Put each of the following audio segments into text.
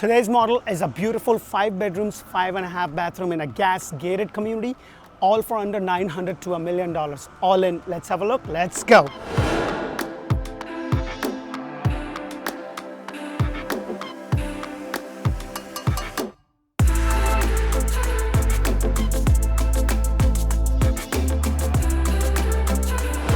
Today's model is a beautiful 5 bedrooms, 5.5 bathroom in a gas gated community, all for under $900 to $1 million. All in. Let's have a look. Let's go.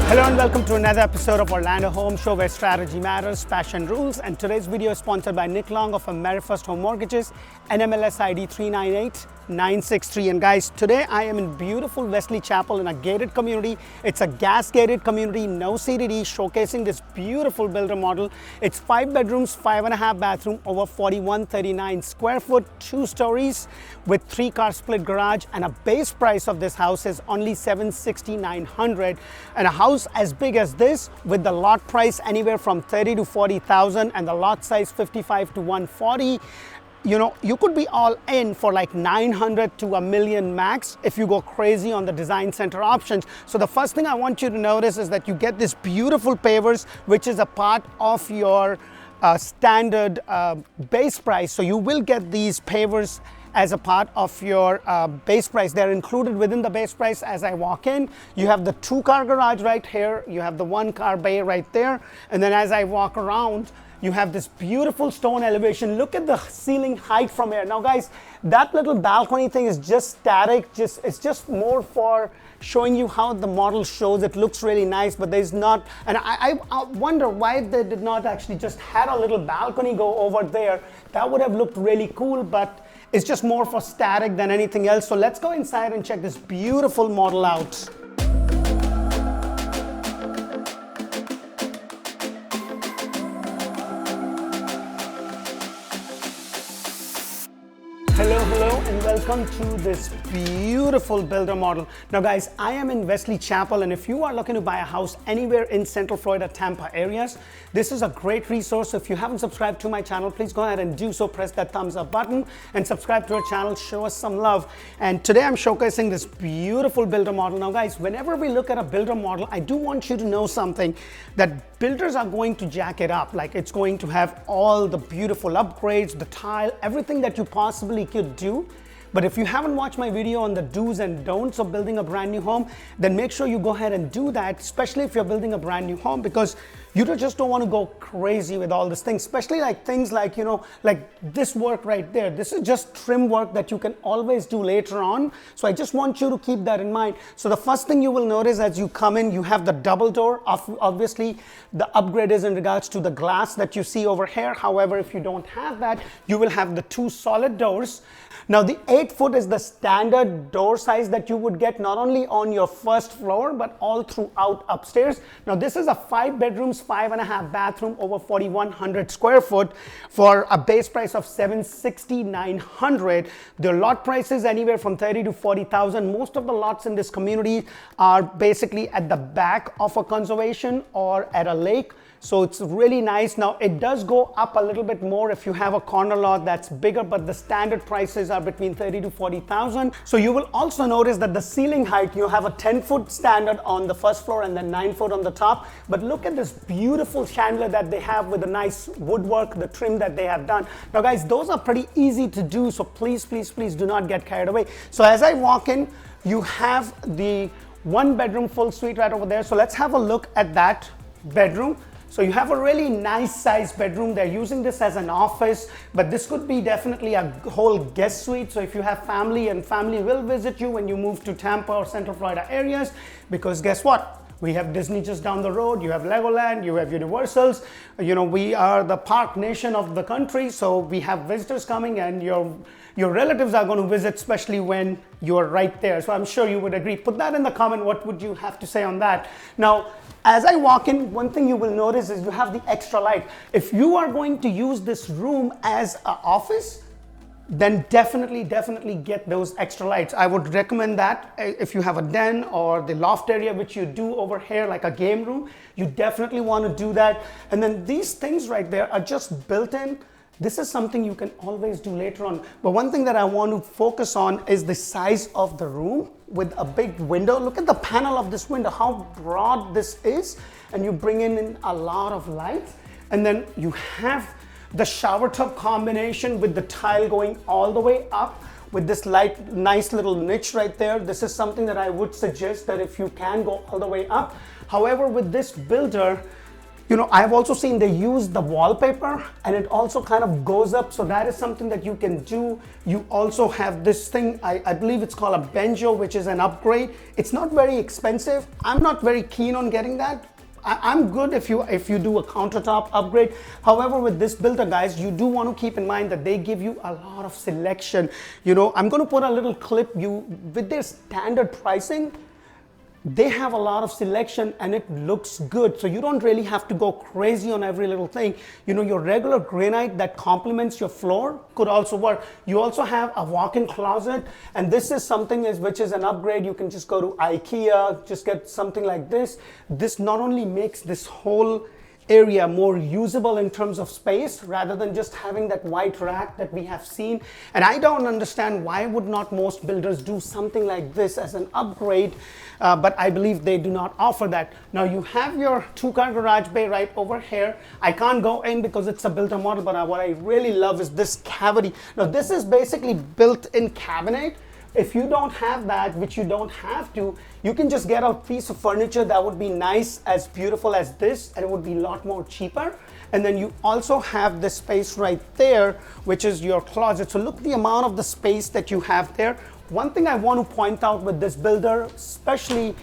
Hello and welcome to another episode of Orlando Home Show, where strategy matters, passion rules. And today's video is sponsored by Nick Long of AmeriFirst Home Mortgages, NMLS ID 398963. And guys, today I am in beautiful Wesley Chapel in a gated community. It's a gas gated community, no CDD, showcasing this beautiful builder model. It's 5 bedrooms, 5.5 bathroom, over 4139 square foot, 2 stories with 3-car split garage, and a base price of this house is only $769,900. And a house as big as this with the lot price anywhere from $30,000 to $40,000 and the lot size 55 to 140, you know, you could be all in for like $900 to $1 million max if you go crazy on the design center options. So the first thing I want you to notice is that you get this beautiful pavers, which is a part of your standard base price. So you will get these pavers as a part of your base price. They're included within the base price. As I walk in, you have the 2-car garage right here, you have the 1-car bay right there, and then as I walk around, you have this beautiful stone elevation. Look at the ceiling height from here. Now guys, that little balcony thing is just static, it's just more for showing you how the model shows. It looks really nice, but there's not, and I wonder why they did not actually just had a little balcony go over there. That would have looked really cool, but it's just more for static than anything else. So let's go inside and check this beautiful model out. Hello and welcome to this beautiful builder model. Now guys, I am in Wesley Chapel, and if you are looking to buy a house anywhere in Central Florida, Tampa areas, this is a great resource. So if you haven't subscribed to my channel, please go ahead and do so. Press that thumbs up button and subscribe to our channel. Show us some love. And today I'm showcasing this beautiful builder model. Now guys, whenever we look at a builder model, I do want you to know something, that builders are going to jack it up. Like, it's going to have all the beautiful upgrades, the tile, everything that you possibly could do. But if you haven't watched my video on the do's and don'ts of building a brand new home, then make sure you go ahead and do that, especially if you're building a brand new home, because you just don't want to go crazy with all these things, especially like things like, you know, like this work right there. This is just trim work that you can always do later on. So I just want you to keep that in mind. So the first thing you will notice as you come in, you have the double door. Obviously, the upgrade is in regards to the glass that you see over here. However, if you don't have that, you will have the 2 solid doors. Now the 8-foot is the standard door size that you would get not only on your first floor, but all throughout upstairs. Now this is a 5 bedrooms, 5.5 bathroom, over 4,100 square foot for a base price of $769,900. The lot price is anywhere from $30,000 to $40,000. Most of the lots in this community are basically at the back of a conservation or at a lake. So it's really nice. Now it does go up a little bit more if you have a corner lot that's bigger, but the standard prices are between $30,000 to $40,000. So you will also notice that the ceiling height, you have a 10-foot standard on the first floor and then 9-foot on the top. But look at this beautiful chandelier that they have with the nice woodwork, the trim that they have done. Now guys, those are pretty easy to do. So please do not get carried away. So as I walk in, you have the 1-bedroom full suite right over there. So let's have a look at that bedroom. So you have a really nice sized bedroom. They're using this as an office, but this could be definitely a whole guest suite. So if you have family, and family will visit you when you move to Tampa or Central Florida areas, because guess what? We have Disney just down the road, you have Legoland, you have Universals. You know, we are the park nation of the country, so we have visitors coming, and your relatives are going to visit, especially when you're right there. So I'm sure you would agree. Put that in the comment. What would you have to say on that? Now, as I walk in, one thing you will notice is you have the extra light. If you are going to use this room as an office, then definitely get those extra lights. I would recommend that if you have a den or the loft area, which you do over here, like a game room, you definitely want to do that. And then these things right there are just built in. This is something you can always do later on. But one thing that I want to focus on is the size of the room with a big window. Look at the panel of this window, how broad this is. And you bring in a lot of light. And then you have The shower tub combination with the tile going all the way up with this nice little niche right there. This is something that I would suggest that if you can go all the way up. However, with this builder, you know, I've also seen they use the wallpaper and it also kind of goes up. So that is something that you can do. You also have this thing, I believe it's called a banjo, which is an upgrade. It's not very expensive. I'm not very keen on getting that. I'm good if you do a countertop upgrade. However, with this builder, guys, you do want to keep in mind that they give you a lot of selection. You know, I'm going to put a little clip. With their standard pricing, they have a lot of selection and it looks good. So you don't really have to go crazy on every little thing. You know, your regular granite that complements your floor could also work. You also have a walk-in closet, and this is something which is an upgrade. You can just go to IKEA, just get something like this. This not only makes this whole area more usable in terms of space rather than just having that white rack that we have seen. And I don't understand why would not most builders do something like this as an upgrade, but I believe they do not offer that. Now you have your 2-car garage bay right over here. I can't go in because it's a builder model, but what I really love is this cavity. Now this is basically built-in cabinet. If you don't have that, which you don't have to, you can just get a piece of furniture that would be nice, as beautiful as this, and it would be a lot more cheaper. And then you also have this space right there, which is your closet. So look at the amount of the space that you have there. One thing I want to point out with this builder, especially,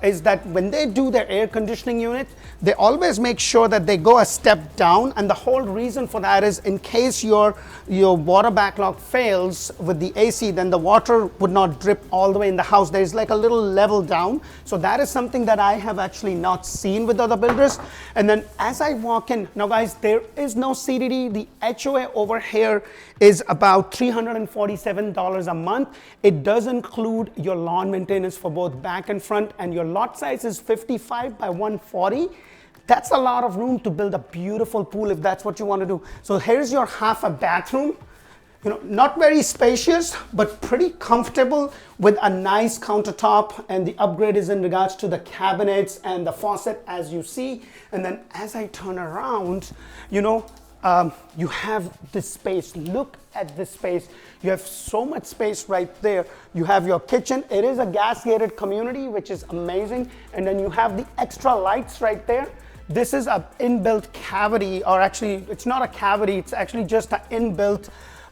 is that when they do their air conditioning unit, they always make sure that they go a step down. And the whole reason for that is in case your water backlog fails with the AC, then the water would not drip all the way in the house. There's like a little level down. So that is something that I have actually not seen with other builders. And then as I walk in, now guys, there is no CDD. The HOA over here is about $347 a month. It does include your lawn maintenance for both back and front, and your lot size is 55 by 140. That's a lot of room to build a beautiful pool if that's what you want to do. So here's your half a bathroom. You know, not very spacious, but pretty comfortable with a nice countertop, and the upgrade is in regards to the cabinets and the faucet, as you see. And then as I turn around, you know, you have this space. Look at this space. You have so much space right there. You have your kitchen. It is a gas-gated community, which is amazing. And then you have the extra lights right there. This is an inbuilt cavity, or actually, it's not a cavity. It's actually just an inbuilt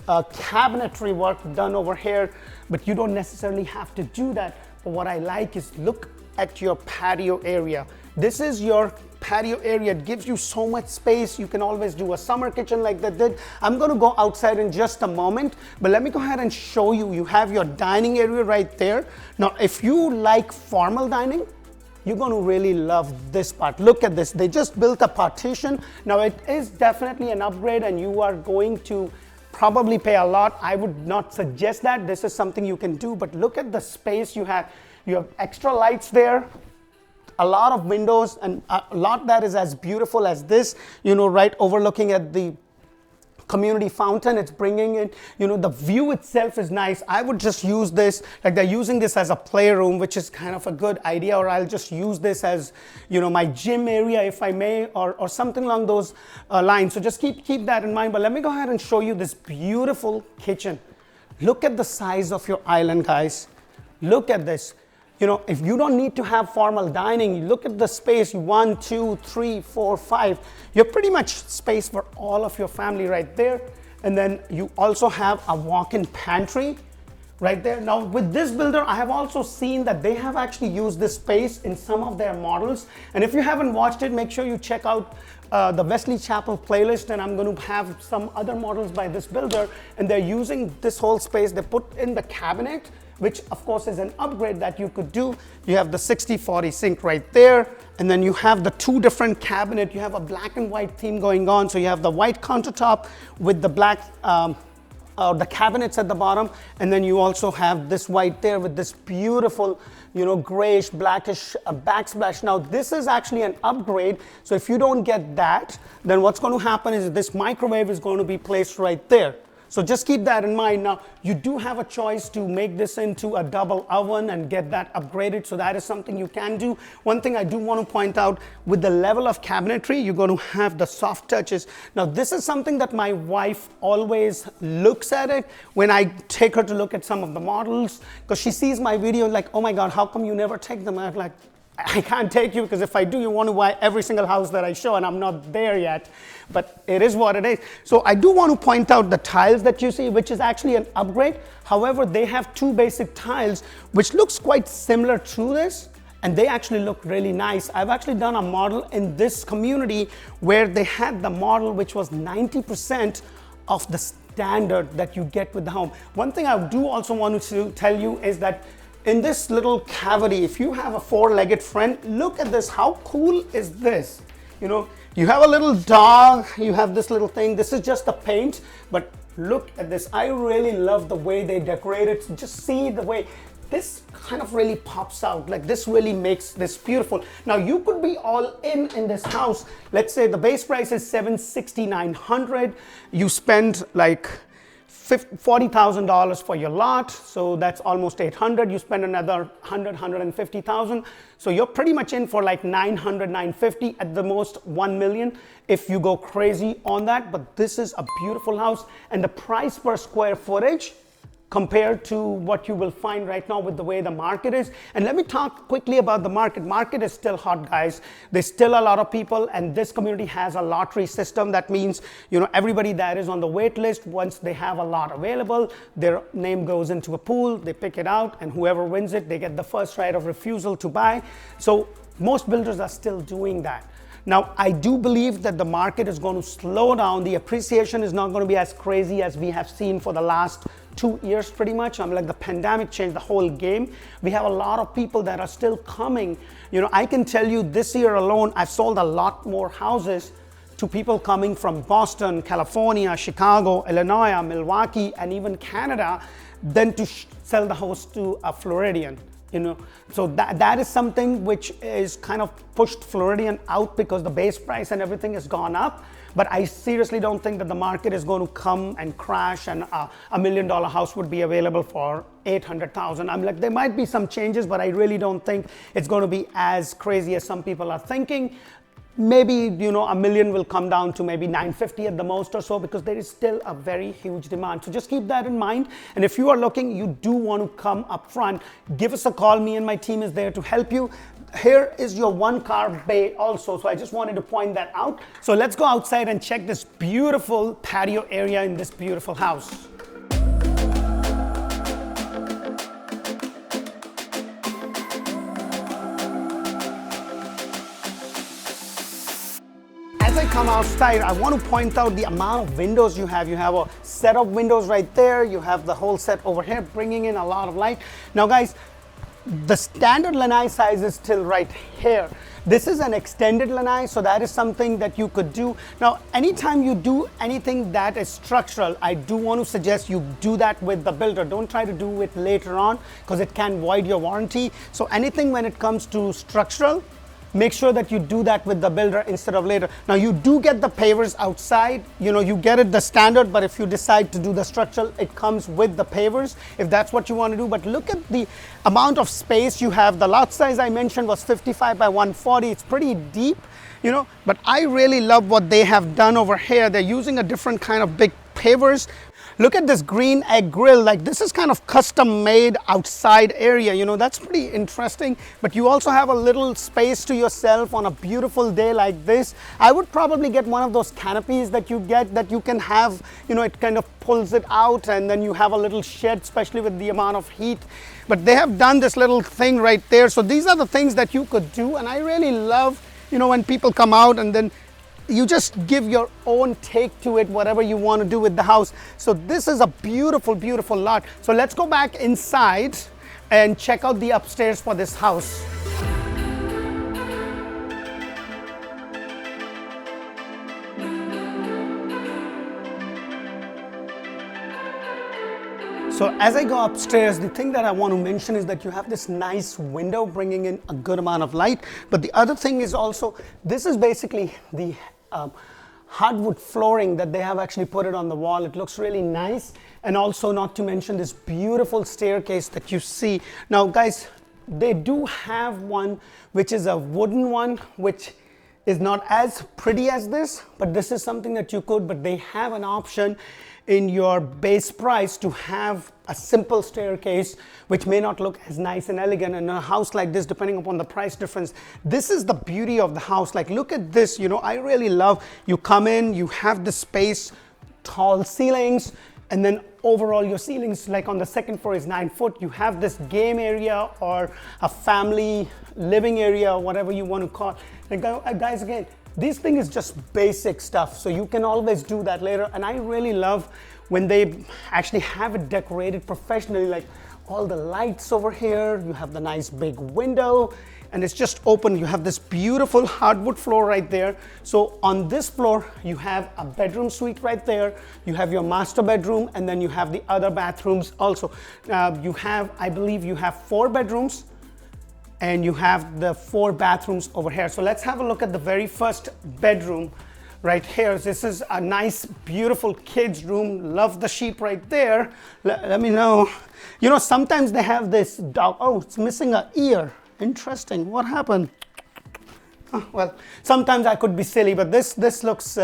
cabinetry work done over here. But you don't necessarily have to do that. But what I like is look at your patio area. This is your patio area. It gives you so much space. You can always do a summer kitchen like that did. I'm going to go outside in just a moment, but let me go ahead and show you. You have your dining area right there. Now, if you like formal dining, you're going to really love this part. Look at this. They just built a partition. Now, it is definitely an upgrade, and you are going to probably pay a lot. I would not suggest that. This is something you can do, but look at the space you have. You have extra lights there, a lot of windows, and a lot that is as beautiful as this, you know, right overlooking at the community fountain. It's bringing in, you know, the view itself is nice. I would just use this, like they're using this as a playroom, which is kind of a good idea, or I'll just use this as, you know, my gym area, if I may, or something along those lines. So just keep that in mind. But let me go ahead and show you this beautiful kitchen. Look at the size of your island, guys. Look at this. You know, if you don't need to have formal dining, you look at the space, 1, 2, 3, 4, 5. You have pretty much space for all of your family right there. And then you also have a walk-in pantry right there. Now with this builder, I have also seen that they have actually used this space in some of their models. And if you haven't watched it, make sure you check out the Wesley Chapel playlist, and I'm going to have some other models by this builder. And they're using this whole space. They put in the cabinet, which of course is an upgrade that you could do. You have the 60/40 sink right there, and then you have the 2 different cabinet. You have a black and white theme going on. So you have the white countertop with the black, the cabinets at the bottom, and then you also have this white there with this beautiful, you know, grayish, blackish backsplash. Now this is actually an upgrade. So if you don't get that, then what's going to happen is this microwave is going to be placed right there. So just keep that in mind. Now, you do have a choice to make this into a double oven and get that upgraded. So that is something you can do. One thing I do want to point out, with the level of cabinetry, you're going to have the soft touches. Now, this is something that my wife always looks at it when I take her to look at some of the models, because she sees my video like, oh my God, how come you never take them? I'm like, I can't take you, because if I do, you want to buy every single house that I show, and I'm not there yet. But it is what it is. So I do want to point out the tiles that you see, which is actually an upgrade. However, they have two basic tiles, which looks quite similar to this, and they actually look really nice. I've actually done a model in this community where they had the model which was 90% of the standard that you get with the home. One thing I do also want to tell you is that in this little cavity, if you have a four-legged friend, look at this. How cool is this? You know, you have a little dog, you have this little thing. This is just the paint, but look at this. I really love the way they decorate it. Just see the way this kind of really pops out. Like, this really makes this beautiful. Now, you could be all in this house. Let's say the base price is $769,900. You spend like $40,000 for your lot, so that's almost $800,000. You spend another $150,000, so you're pretty much in for like $900,000, $950,000, at the most $1 million if you go crazy on that. But this is a beautiful house, and the price per square footage compared to what you will find right now with the way the market is. And let me talk quickly about the market. Market is still hot, guys. There's still a lot of people, and this community has a lottery system. That means, you know, everybody that is on the wait list, once they have a lot available, their name goes into a pool, they pick it out, and whoever wins it, they get the first right of refusal to buy. So most builders are still doing that. Now, I do believe that the market is going to slow down. The appreciation is not going to be as crazy as we have seen for the last 2 years, pretty much. I'm like, the pandemic changed the whole game. We have a lot of people that are still coming. You know, I can tell you this year alone, I've sold a lot more houses to people coming from Boston, California, Chicago, Illinois, Milwaukee, and even Canada than to sell the house to a Floridian. You know, so that is something which is kind of pushed Floridian out because the base price and everything has gone up. But I seriously don't think that the market is going to come and crash and a $1 million house would be available for $800,000. I'm like, there might be some changes, but I really don't think it's going to be as crazy as some people are thinking. Maybe, you know, $1 million will come down to maybe $950,000 at the most or so, because there is still a very huge demand. So just keep that in mind. And if you are looking, you do want to come up front, give us a call. Me and my team is there to help you. Here is your one-car bay also. So I just wanted to point that out. So let's go outside and check this beautiful patio area in this beautiful house. As I come outside, I want to point out the amount of windows you have. You have a set of windows right there. You have the whole set over here, bringing in a lot of light. Now, guys, the standard lanai size is still right here. This is an extended lanai, so that is something that you could do. Now, anytime you do anything that is structural, I do want to suggest you do that with the builder. Don't try to do it later on, because it can void your warranty. So anything when it comes to structural, make sure that you do that with the builder instead of later. Now, you do get the pavers outside. You know, you get it the standard, but if you decide to do the structural, it comes with the pavers, if that's what you want to do. But look at the amount of space you have. The lot size I mentioned was 55 by 140. It's pretty deep, you know, but I really love what they have done over here. They're using a different kind of big pavers. Look at this green egg grill. Like, this is kind of custom made outside area. You know, that's pretty interesting. But you also have a little space to yourself on a beautiful day like this. I would probably get one of those canopies that you get that you can have, you know, it kind of pulls it out, and then you have a little shed, especially with the amount of heat. But they have done this little thing right there. So these are the things that you could do. And I really love, you know, when people come out and then you just give your own take to it, whatever you want to do with the house. So this is a beautiful, beautiful lot. So let's go back inside and check out the upstairs for this house. So as I go upstairs, the thing that I want to mention is that you have this nice window bringing in a good amount of light. But the other thing is also, this is basically the hardwood flooring that they have actually put it on the wall. It looks really nice. And also, not to mention this beautiful staircase that you see. Now guys, they do have one which is a wooden one, which is not as pretty as this, but this is something that you could, but they have an option in your base price to have a simple staircase, which may not look as nice and elegant in a house like this, depending upon the price difference. This is the beauty of the house. Like, look at this, you know, I really love, you come in, you have the space, tall ceilings, and then overall your ceilings, like on the second floor, is 9 foot. You have this game area or a family living area, whatever you want to call it. And guys, again, this thing is just basic stuff, so you can always do that later. And I really love when they actually have it decorated professionally, like all the lights over here. You have the nice big window, and it's just open. You have this beautiful hardwood floor right there. So on this floor, you have a bedroom suite right there. You have your master bedroom, and then you have the other bathrooms also. You have, I believe you have 4 bedrooms, and you have the 4 bathrooms over here. So let's have a look at the very first bedroom right here. This is a nice, beautiful kids room. Love the sheep right there. Let me know. You know, sometimes they have this dog. Oh, it's missing an ear. Interesting. What happened? Oh, well, sometimes I could be silly, but this looks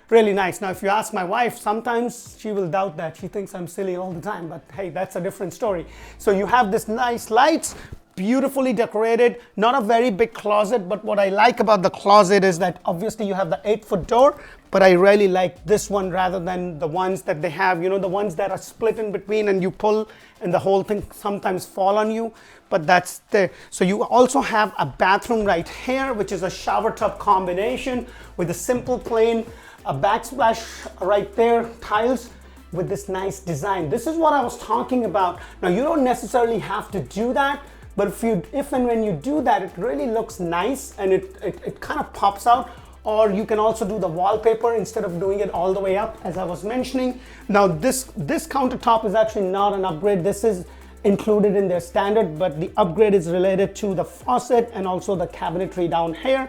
really nice. Now, if you ask my wife, sometimes she will doubt that. She thinks I'm silly all the time, but hey, that's a different story. So you have this nice lights, beautifully decorated, not a very big closet, but what I like about the closet is that obviously you have the 8-foot door, but I really like this one rather than the ones that they have, you know, the ones that are split in between and you pull and the whole thing sometimes fall on you, but that's there. So you also have a bathroom right here, which is a shower tub combination with a simple plain, a backsplash right there, tiles with this nice design. This is what I was talking about. Now, you don't necessarily have to do that, but if and when you do that, it really looks nice and it kind of pops out. Or you can also do the wallpaper instead of doing it all the way up, as I was mentioning. Now this countertop is actually not an upgrade. This is included in their standard, but the upgrade is related to the faucet and also the cabinetry down here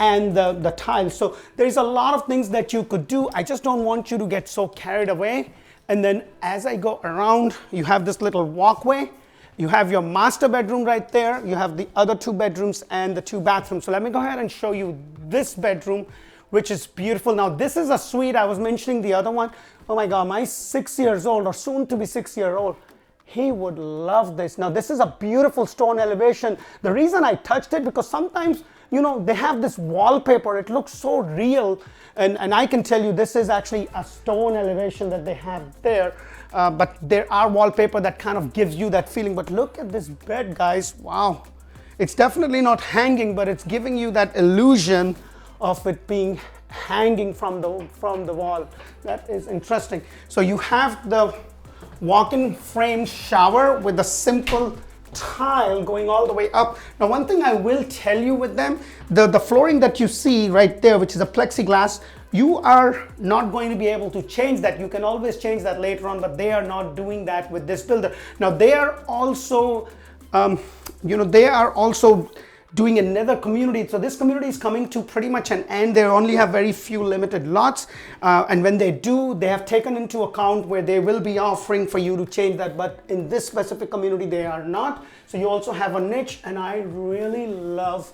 and the tiles. So there's a lot of things that you could do. I just don't want you to get so carried away. And then as I go around, you have this little walkway. You have your master bedroom right there. You have the other 2 bedrooms and the 2 bathrooms. So let me go ahead and show you this bedroom, which is beautiful. Now, this is a suite. I was mentioning the other one. Oh my God, my 6-year-old or soon to be 6-year-old, he would love this. Now, this is a beautiful stone elevation. The reason I touched it, because sometimes, you know, they have this wallpaper. It looks so real. And I can tell you this is actually a stone elevation that they have there. But there are wallpaper that kind of gives you that feeling. But look at this bed, guys. Wow. It's definitely not hanging, but it's giving you that illusion of it being hanging from the wall. That is interesting. So you have the walk-in frame shower with a simple tile going all the way up. Now, one thing I will tell you with them, the flooring that you see right there, which is a plexiglass, you are not going to be able to change that. You can always change that later on, but they are not doing that with this builder. Now, they are also, they are also doing another community. So this community is coming to pretty much an end. They only have very few limited lots. And when they do, they have taken into account where they will be offering for you to change that. But in this specific community, they are not. So you also have a niche, and I really love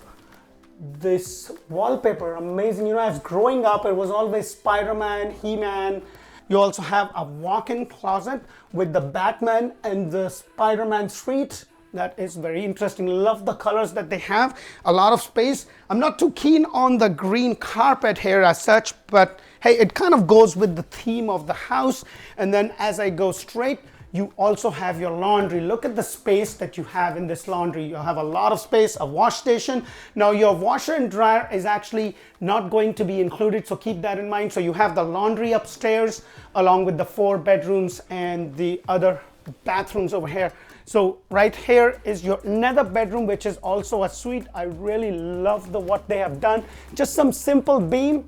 this wallpaper. Amazing. You know, as growing up, it was always Spider-Man, He-Man. You also have a walk-in closet with the Batman and the Spider-Man suite. That is very interesting. Love the colors that they have. A lot of space. I'm not too keen on the green carpet here as such, but hey, it kind of goes with the theme of the house. And then as I go straight, you also have your laundry. Look at the space that you have in this laundry. You have a lot of space, a wash station. Now, your washer and dryer is actually not going to be included, so keep that in mind. So you have the laundry upstairs along with the 4 bedrooms and the other bathrooms over here. So right here is your another bedroom, which is also a suite. I really love what they have done. Just some simple beam,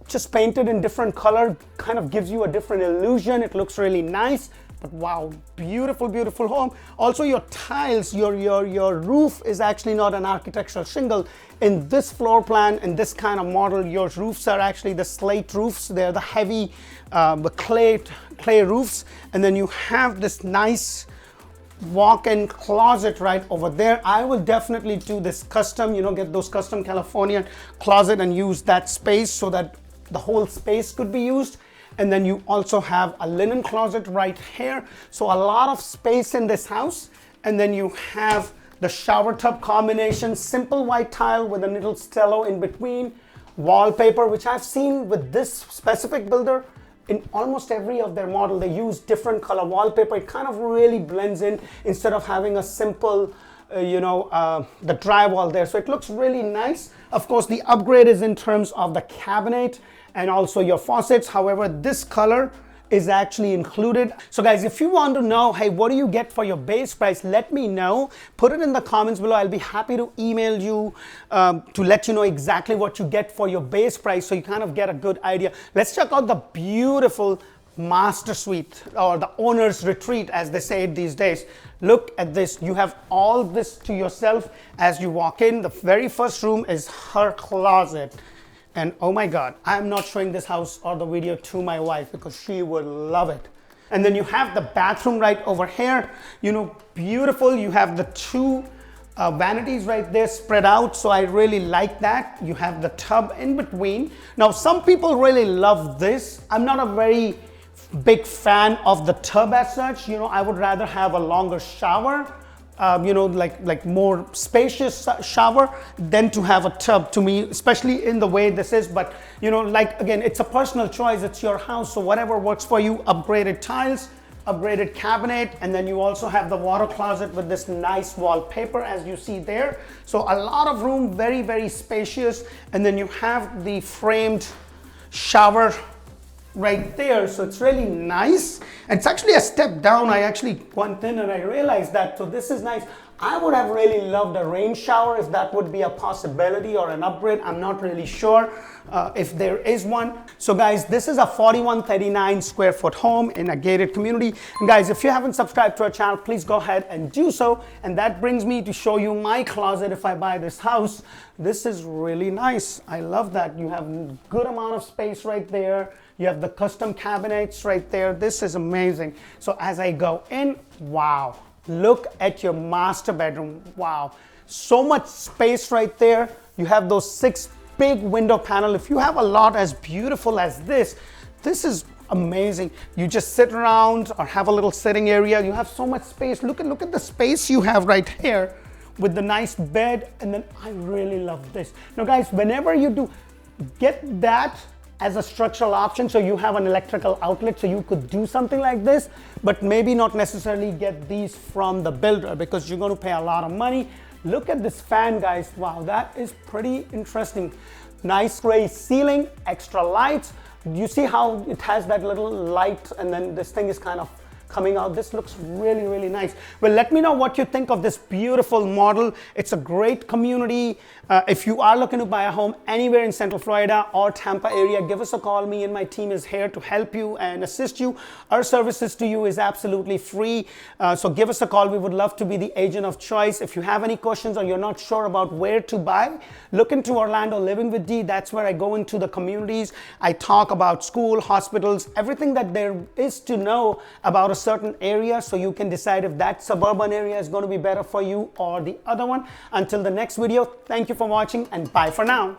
just painted in different color, kind of gives you a different illusion. It looks really nice. But wow, beautiful, beautiful home. Also your tiles, your roof is actually not an architectural shingle. In this floor plan, in this kind of model, your roofs are actually the slate roofs. They're the heavy, the clay roofs. And then you have this nice walk-in closet right over there. I will definitely do this custom, get those custom Californian closet and use that space so that the whole space could be used. And then you also have a linen closet right here. So a lot of space in this house. And then you have the shower tub combination, simple white tile with a little stello in between, wallpaper, which I've seen with this specific builder. In almost every of their model, they use different color wallpaper. It kind of really blends in instead of having a simple, the drywall there. So it looks really nice. Of course, the upgrade is in terms of the cabinet and also your faucets. However, this color is actually included. So guys, if you want to know, hey, what do you get for your base price? Let me know. Put it in the comments below. I'll be happy to email you to let you know exactly what you get for your base price so you kind of get a good idea. Let's check out the beautiful master suite, or the owner's retreat as they say it these days. Look at this. You have all this to yourself as you walk in. The very first room is her closet. And oh my God, I'm not showing this house or the video to my wife because she would love it. And then you have the bathroom right over here. Beautiful. You have the two vanities right there spread out. So I really like that. You have the tub in between. Now, some people really love this. I'm not a very big fan of the tub as such. I would rather have a longer shower. Like more spacious shower than to have a tub, to me, especially in the way this is. But again, it's a personal choice. It's your house, so whatever works for you. Upgraded tiles, upgraded cabinet, and then you also have the water closet with this nice wallpaper as you see there. So a lot of room, very, very spacious. And then you have the framed shower right there, so it's really nice. It's actually a step down. I actually went in and I realized that, so this is nice. I would have really loved a rain shower if that would be a possibility or an upgrade. I'm not really sure if there is one. So guys, this is a 4139 square foot home in a gated community. And guys, if you haven't subscribed to our channel, please go ahead and do so. And that brings me to show you my closet if I buy this house. This is really nice. I love that. You have a good amount of space right there. You have the custom cabinets right there. This is amazing. So as I go in, wow. Look at your master bedroom. Wow. So much space right there. You have those 6 big window panel. If you have a lot as beautiful as this is amazing. You just sit around or have a little sitting area. You have so much space. Look at the space you have right here with the nice bed. And then I really love this. Now guys, whenever you do, get that as a structural option, so you have an electrical outlet, so you could do something like this, but maybe not necessarily get these from the builder because you're going to pay a lot of money. Look at this fan, guys. Wow, that is pretty interesting. Nice gray ceiling, extra lights. You see how it has that little light and then this thing is kind of coming out. This looks really, really nice. Well, let me know what you think of this beautiful model. It's a great community. If you are looking to buy a home anywhere in Central Florida or Tampa area, give us a call. Me and my team is here to help you and assist you. Our services to you is absolutely free. So give us a call. We would love to be the agent of choice. If you have any questions or you're not sure about where to buy, look into Orlando Living with D. That's where I go into the communities. I talk about school, hospitals, everything that there is to know about a certain area, so you can decide if that suburban area is going to be better for you or the other one. Until the next video, thank you for watching and bye for now.